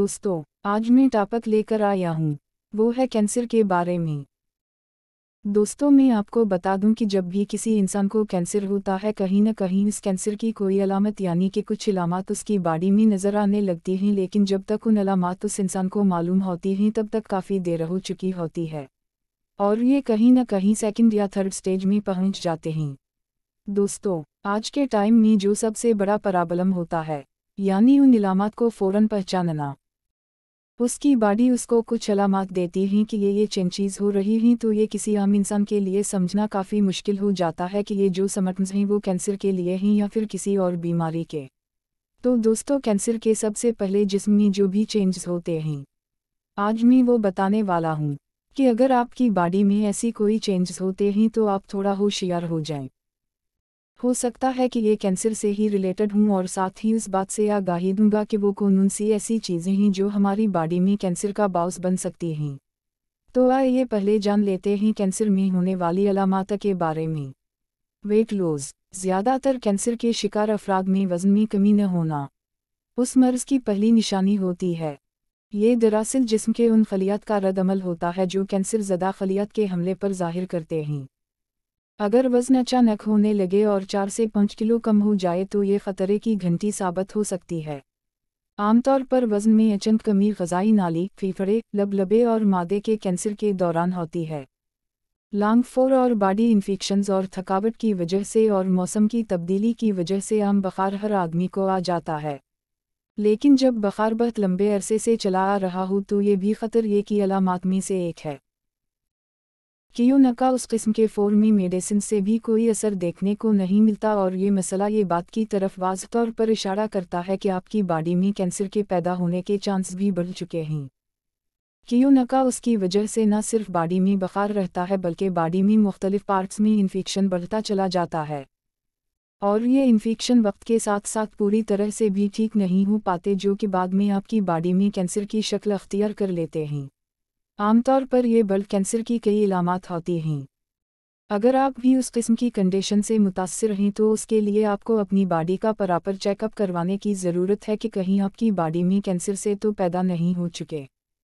दोस्तों, आज मैं टॉपिक लेकर आया हूँ, वो है कैंसर के बारे में। दोस्तों, मैं आपको बता दूं कि जब भी किसी इंसान को कैंसर होता है, कहीं न कहीं इस कैंसर की कोई अलामत यानी कि कुछ अलामत उसकी बॉडी में नज़र आने लगती हैं, लेकिन जब तक उन अलामत उस इंसान को मालूम होती हैं तब तक काफ़ी देर हो चुकी होती है और ये कहीं न कहीं सेकंड या थर्ड स्टेज में पहुँच जाते हैं। दोस्तों, आज के टाइम में जो सबसे बड़ा प्रॉब्लम होता है, यानी उन अलामत को फ़ौरन पहचानना। उसकी बॉडी उसको कुछ अलामत देती हैं कि ये चेंजेस हो रही हैं, तो ये किसी आम इंसान के लिए समझना काफ़ी मुश्किल हो जाता है कि ये जो सिम्टम्स हैं वो कैंसर के लिए हैं या फिर किसी और बीमारी के। तो दोस्तों, कैंसर के सबसे पहले जिस्म में जो भी चेंजेस होते हैं, आज मैं वो बताने वाला हूँ कि अगर आपकी बॉडी में ऐसी कोई चेंजेस होते हैं तो आप थोड़ा होशियार हो जाएं। हो सकता है कि ये कैंसर से ही रिलेटेड हूँ और साथ ही उस बात से आगाही दूंगा कि वो कौन सी ऐसी चीज़ें हैं जो हमारी बॉडी में कैंसर का बाउस बन सकती हैं। तो आइए पहले जान लेते हैं कैंसर में होने वाली अलामत के बारे में। Weight loss. ज़्यादातर कैंसर के शिकार अफराद में वज़न में कमी न होना उस मर्ज़ की पहली निशानी होती है। ये दरअसल जिस्म के उन खलियात का रद्द-अमल होता है जो कैंसर ज़दा खलियात के हमले पर ज़ाहिर करते हैं। अगर वज़न अचानक होने लगे और 4 से 5 किलो कम हो जाए तो ये ख़तरे की घंटी साबित हो सकती है। आमतौर पर वज़न में अचानक कमी ग़ज़ाई नाली, फेफड़े, लबे और मादे के कैंसर के दौरान होती है। लंग फोर और बॉडी इन्फेक्शंस और थकावट की वजह से और मौसम की तब्दीली की वजह से आम बुखार हर आदमी को आ जाता है, लेकिन जब बुखार बहुत लंबे अरसे से चला आ रहा हो तो ये भी ख़तरे की अलामत में से एक है। क्यों नका उस किस्म के फोर में मेडिसिन से भी कोई असर देखने को नहीं मिलता और ये मसला ये बात की तरफ वाज़ तौर पर इशारा करता है कि आपकी बॉडी में कैंसर के पैदा होने के चांस भी बढ़ चुके हैं। क्यों नका उसकी वजह से न सिर्फ बॉडी में बुखार रहता है बल्कि बॉडी में मुख्तलिफ पार्ट्स में इन्फेक्शन बढ़ता चला जाता है और ये इन्फेक्शन वक्त के साथ साथ पूरी तरह से भी ठीक नहीं हो पाते, जो कि बाद में आपकी बॉडी में कैंसर की शक्ल अख्तियार कर लेते हैं। आमतौर पर ये ब्लड कैंसर की कई अलामत होती हैं। अगर आप भी उस किस्म की कंडीशन से मुतासिर हैं तो उसके लिए आपको अपनी बॉडी का प्रॉपर चेकअप करवाने की ज़रूरत है कि कहीं आपकी बॉडी में कैंसर से तो पैदा नहीं हो चुके।